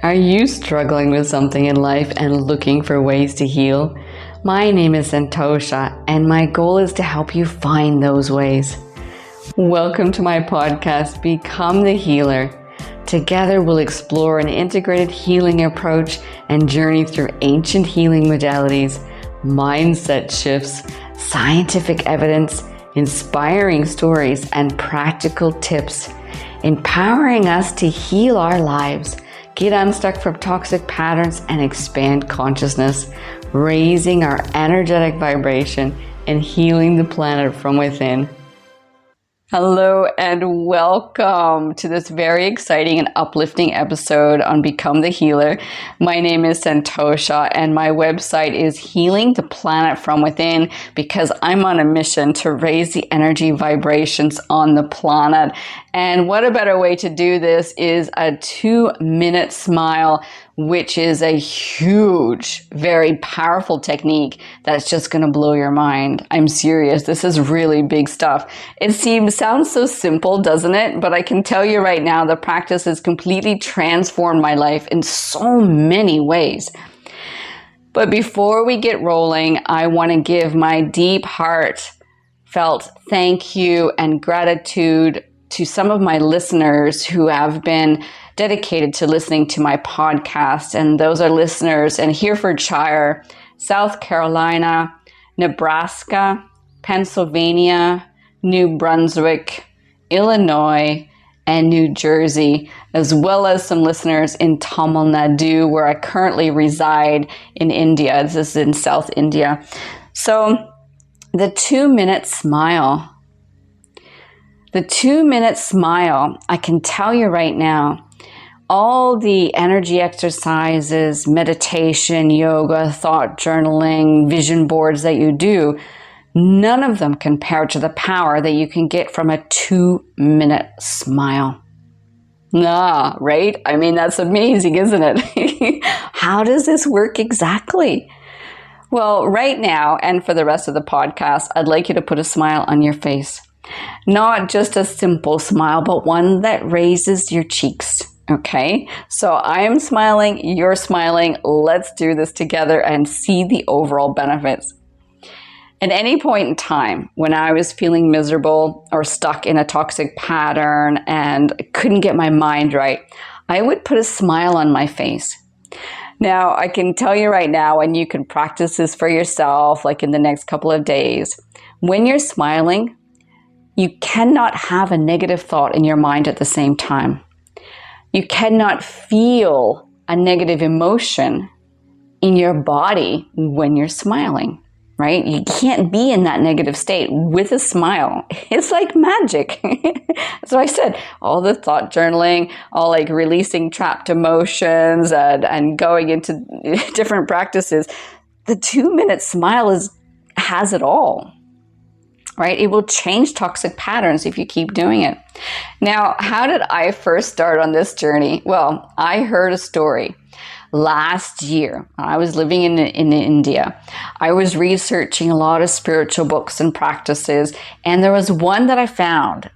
Are you struggling with something in life and looking for ways to heal? My name is Santosha, and my goal is to help you find those ways. Welcome to my podcast, Become the Healer. Together we'll explore an integrated healing approach and journey through ancient healing modalities, mindset shifts, scientific evidence, inspiring stories, and practical tips, empowering us to heal our lives, get unstuck from toxic patterns, and expand consciousness, raising our energetic vibration and healing the planet from within. Hello and welcome to this very exciting and uplifting episode on Become the Healer. My name is Santosha and my website is Healing the Planet from Within because I'm on a mission to raise the energy vibrations on the planet. And what a better way to do this is a 2-minute smile, which is a huge, very powerful technique that's just going to blow your mind. I'm serious. This is really big stuff. It sounds so simple, doesn't it? But I can tell you right now, the practice has completely transformed my life in so many ways. But before we get rolling, I want to give my deep heartfelt thank you and gratitude to some of my listeners who have been dedicated to listening to my podcast. And those are listeners in Herefordshire, South Carolina, Nebraska, Pennsylvania, New Brunswick, Illinois, and New Jersey, as well as some listeners in Tamil Nadu, where I currently reside in India. This is in South India. So the 2-minute smile. The 2-minute smile, I can tell you right now, all the energy exercises, meditation, yoga, thought journaling, vision boards that you do, none of them compare to the power that you can get from a 2-minute smile. Right? I mean, that's amazing, isn't it? How does this work exactly? Well, right now, and for the rest of the podcast, I'd like you to put a smile on your face. Not just a simple smile, but one that raises your cheeks. Okay, so I'm smiling, you're smiling. Let's do this together and see the overall benefits. At any point in time when I was feeling miserable or stuck in a toxic pattern and couldn't get my mind right, I would put a smile on my face. Now, I can tell you right now, and you can practice this for yourself, like in the next couple of days, when you're smiling, you cannot have a negative thought in your mind at the same time. You cannot feel a negative emotion in your body when you're smiling, right? You can't be in that negative state with a smile. It's like magic. So I said, all the thought journaling, all like releasing trapped emotions and going into different practices. The 2-minute smile has it all. Right? It will change toxic patterns if you keep doing it. Now, how did I first start on this journey? Well, I heard a story last year. I was living in India. I was researching a lot of spiritual books and practices, and there was one that I found.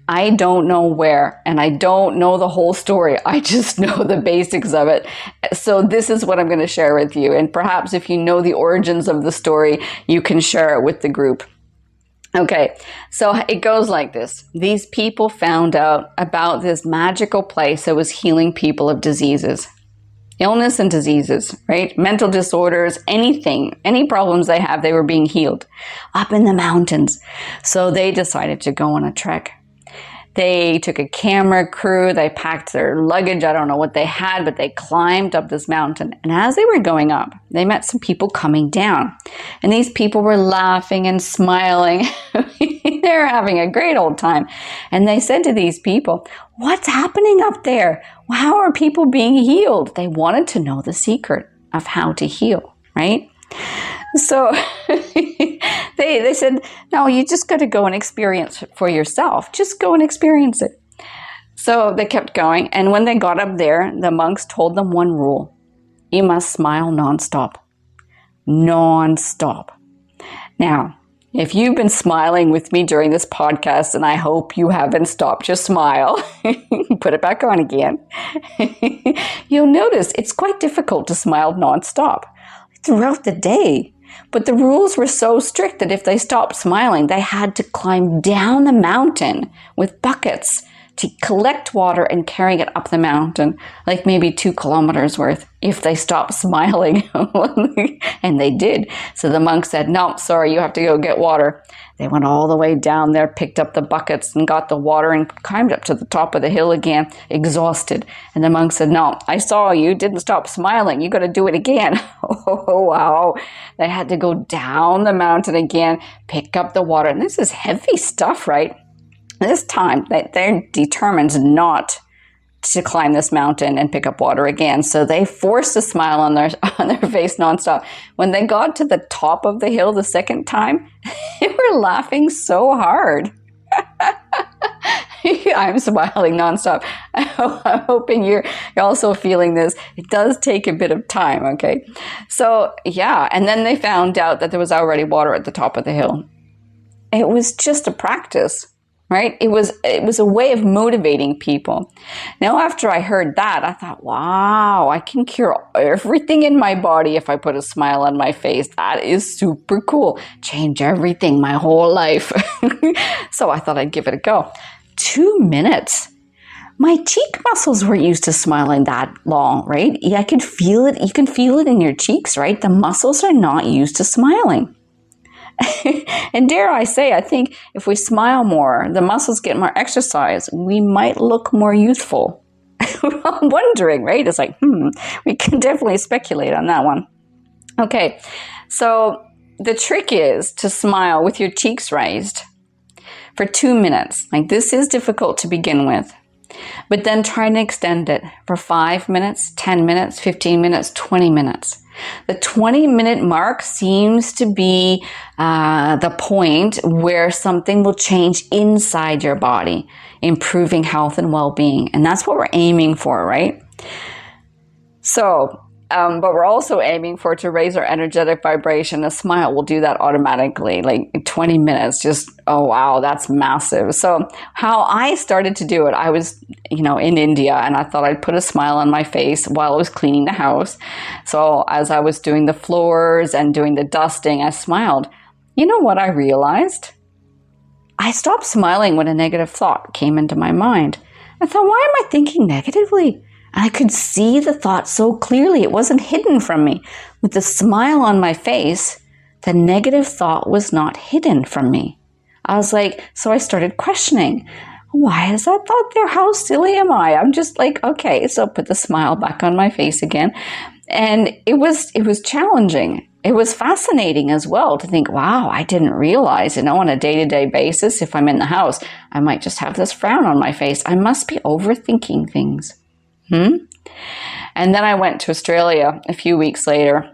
I don't know where, and I don't know the whole story. I just know the basics of it. So this is what I'm going to share with you. And perhaps if you know the origins of the story, you can share it with the group. Okay, so it goes like this. These people found out about this magical place that was healing people of diseases, illness and diseases, right? Mental disorders, anything, any problems they have, they were being healed up in the mountains. So they decided to go on a trek. They took a camera crew, they packed their luggage, I don't know what they had, but they climbed up this mountain. And as they were going up, they met some people coming down. And these people were laughing and smiling. They're having a great old time. And they said to these people, "What's happening up there? How are people being healed?" They wanted to know the secret of how to heal, right? So they said, "No, you just got to go and experience it for yourself. Just go and experience it." So they kept going. And when they got up there, the monks told them one rule. You must smile nonstop. Nonstop. Now, if you've been smiling with me during this podcast, and I hope you haven't stopped your smile, put it back on again. You'll notice it's quite difficult to smile nonstop throughout the day. But the rules were so strict that if they stopped smiling, they had to climb down the mountain with buckets to collect water and carry it up the mountain, like maybe 2 kilometers worth, if they stopped smiling. And they did. So the monk said, no, sorry, you have to go get water. They went all the way down there, picked up the buckets and got the water and climbed up to the top of the hill again, exhausted. And the monk said, no, I saw you didn't stop smiling. You got to do it again. Oh, wow. They had to go down the mountain again, pick up the water. And this is heavy stuff, right? This time, they're determined not to climb this mountain and pick up water again. So they forced a smile on their face nonstop. When they got to the top of the hill the second time, they were laughing so hard. I'm smiling nonstop. I'm hoping you're also feeling this. It does take a bit of time, okay? So, yeah, and then they found out that there was already water at the top of the hill. It was just a practice. Right? It was a way of motivating people. Now, after I heard that, I thought, wow, I can cure everything in my body if I put a smile on my face. That is super cool. Change everything, my whole life. So I thought I'd give it a go. 2 minutes. My cheek muscles weren't used to smiling that long, right? Yeah, I could feel it. You can feel it in your cheeks, right? The muscles are not used to smiling. And dare I say, I think if we smile more, the muscles get more exercise, we might look more youthful. I'm wondering, right? It's like, we can definitely speculate on that one. Okay, so the trick is to smile with your cheeks raised for 2 minutes. Like, this is difficult to begin with, but then try and extend it for 5 minutes, 10 minutes, 15 minutes, 20 minutes. The 20-minute mark seems to be the point where something will change inside your body, improving health and well-being. And that's what we're aiming for, right? So, but we're also aiming for to raise our energetic vibration. A smile will do that automatically, like 20 minutes. Just, oh, wow, that's massive. So how I started to do it, I was, in India, and I thought I'd put a smile on my face while I was cleaning the house. So as I was doing the floors and doing the dusting, I smiled. You know what I realized? I stopped smiling when a negative thought came into my mind. I thought, why am I thinking negatively? And I could see the thought so clearly. It wasn't hidden from me. With the smile on my face, the negative thought was not hidden from me. I was like, so I started questioning. Why is that thought there? How silly am I? I'm just like, okay, so put the smile back on my face again. And it was challenging. It was fascinating as well to think, wow, I didn't realize, on a day-to-day basis, if I'm in the house, I might just have this frown on my face. I must be overthinking things. And then I went to Australia a few weeks later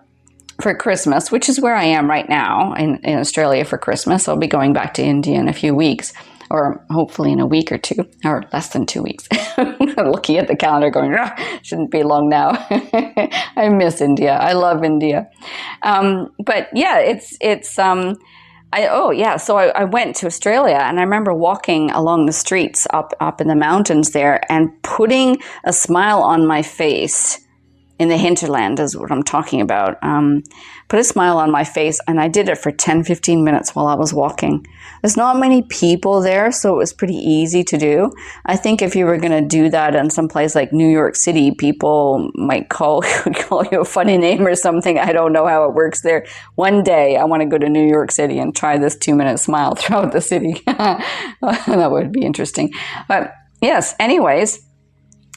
for Christmas, which is where I am right now in Australia for Christmas. I'll be going back to India in a few weeks, or hopefully in a week or two, or less than 2 weeks. Looking at the calendar going, shouldn't be long now. I miss India. I love India. But yeah, so I went to Australia, and I remember walking along the streets up in the mountains there and putting a smile on my face in the hinterland is what I'm talking about. Put a smile on my face, and I did it for 10, 15 minutes while I was walking. There's not many people there, so it was pretty easy to do. I think if you were going to do that in some place like New York City, people might call you a funny name or something. I don't know how it works there. One day I want to go to New York City and try this 2-minute smile throughout the city. That would be interesting. But yes, anyways,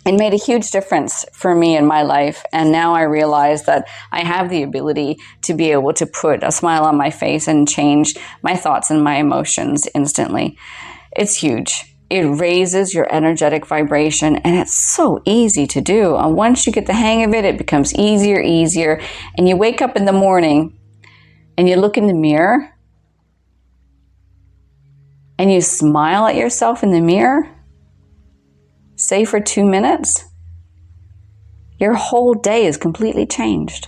it made a huge difference for me in my life. And now I realize that I have the ability to be able to put a smile on my face and change my thoughts and my emotions instantly. It's huge. It raises your energetic vibration, and it's so easy to do. And once you get the hang of it, it becomes easier. And you wake up in the morning and you look in the mirror and you smile at yourself in the mirror, say for 2 minutes, your whole day is completely changed.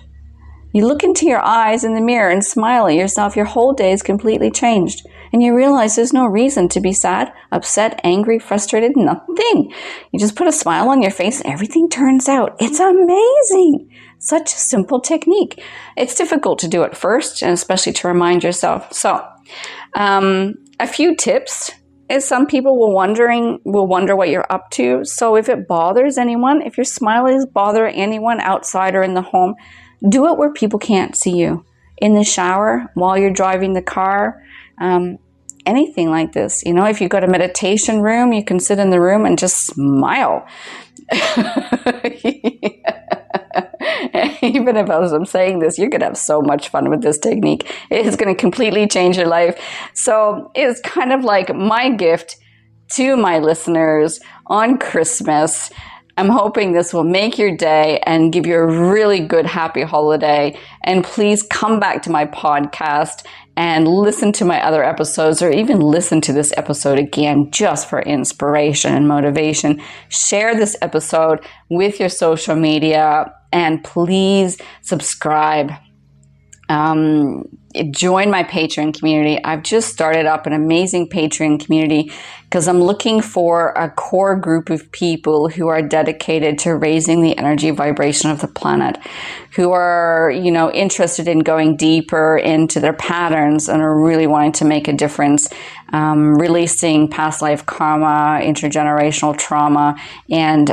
You look into your eyes in the mirror and smile at yourself. Your whole day is completely changed. And you realize there's no reason to be sad, upset, angry, frustrated, nothing. You just put a smile on your face and everything turns out. It's amazing. Such a simple technique. It's difficult to do at first, and especially to remind yourself. So, a few tips is some people will wonder what you're up to. So if it bothers anyone, if your smile is bothering anyone outside or in the home, do it where people can't see you. In the shower, while you're driving the car, anything like this. You know, if you go to meditation room, you can sit in the room and just smile. Even if I'm saying this, you're going to have so much fun with this technique. It is going to completely change your life. So it's kind of like my gift to my listeners on Christmas. I'm hoping this will make your day and give you a really good, happy holiday. And please come back to my podcast and listen to my other episodes, or even listen to this episode again just for inspiration and motivation. Share this episode with your social media, and please subscribe. Join my Patreon community. I've just started up an amazing Patreon community because I'm looking for a core group of people who are dedicated to raising the energy vibration of the planet, who are, interested in going deeper into their patterns and are really wanting to make a difference, releasing past life karma, intergenerational trauma, and,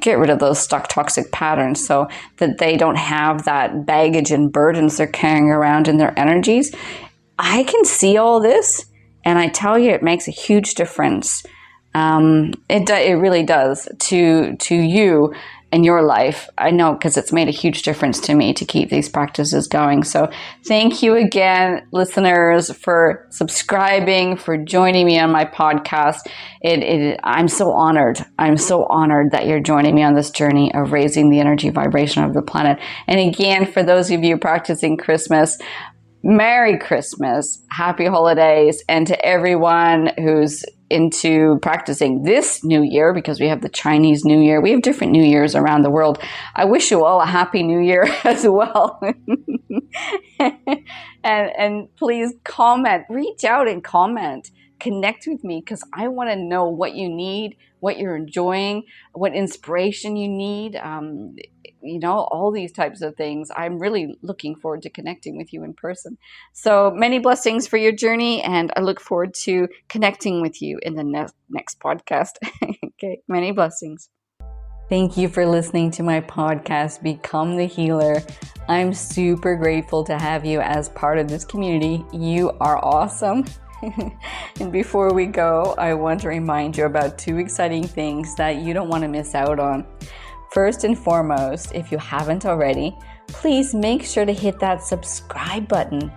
get rid of those stuck toxic patterns so that they don't have that baggage and burdens they're carrying around in their energies. I can see all this, and I tell you, it makes a huge difference. It really does to you and your life. I know, because it's made a huge difference to me to keep these practices going. So thank you again, listeners, for subscribing, for joining me on my podcast. I'm so honored. I'm so honored that you're joining me on this journey of raising the energy vibration of the planet. And again, for those of you practicing Christmas, Merry Christmas, Happy Holidays, and to everyone who's into practicing this new year, because we have the Chinese New Year. We have different New Years around the world. I wish you all a Happy New Year as well. and please comment, reach out and comment. Connect with me, because I want to know what you need, what you're enjoying, what inspiration you need, all these types of things. I'm really looking forward to connecting with you in person. So many blessings for your journey, and I look forward to connecting with you in the next podcast. Okay, many blessings. Thank you for listening to my podcast, Become the Healer. I'm super grateful to have you as part of this community. You are awesome. And before we go, I want to remind you about 2 exciting things that you don't want to miss out on. First and foremost, if you haven't already, please make sure to hit that subscribe button.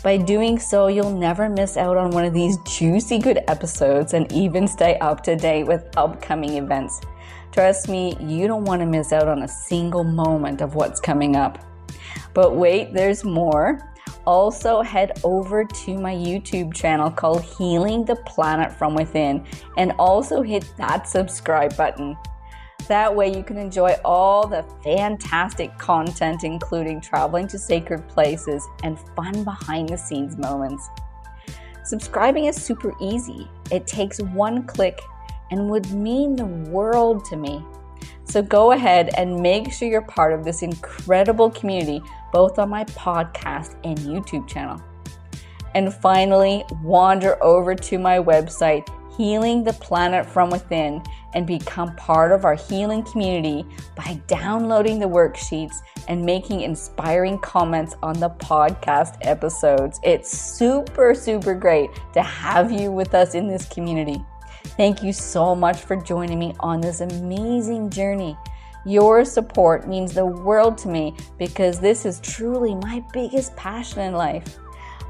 By doing so, you'll never miss out on one of these juicy good episodes and even stay up to date with upcoming events. Trust me, you don't want to miss out on a single moment of what's coming up. But wait, there's more. Also, head over to my YouTube channel called Healing the Planet from Within, and also hit that subscribe button. That way you can enjoy all the fantastic content, including traveling to sacred places and fun behind the scenes moments. Subscribing is super easy. It takes 1 click and would mean the world to me. So go ahead and make sure you're part of this incredible community, both on my podcast and YouTube channel. And finally, wander over to my website, Healing the Planet from Within, and become part of our healing community by downloading the worksheets and making inspiring comments on the podcast episodes. It's super, super great to have you with us in this community. Thank you so much for joining me on this amazing journey. Your support means the world to me, because this is truly my biggest passion in life.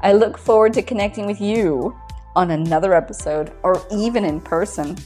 I look forward to connecting with you on another episode, or even in person.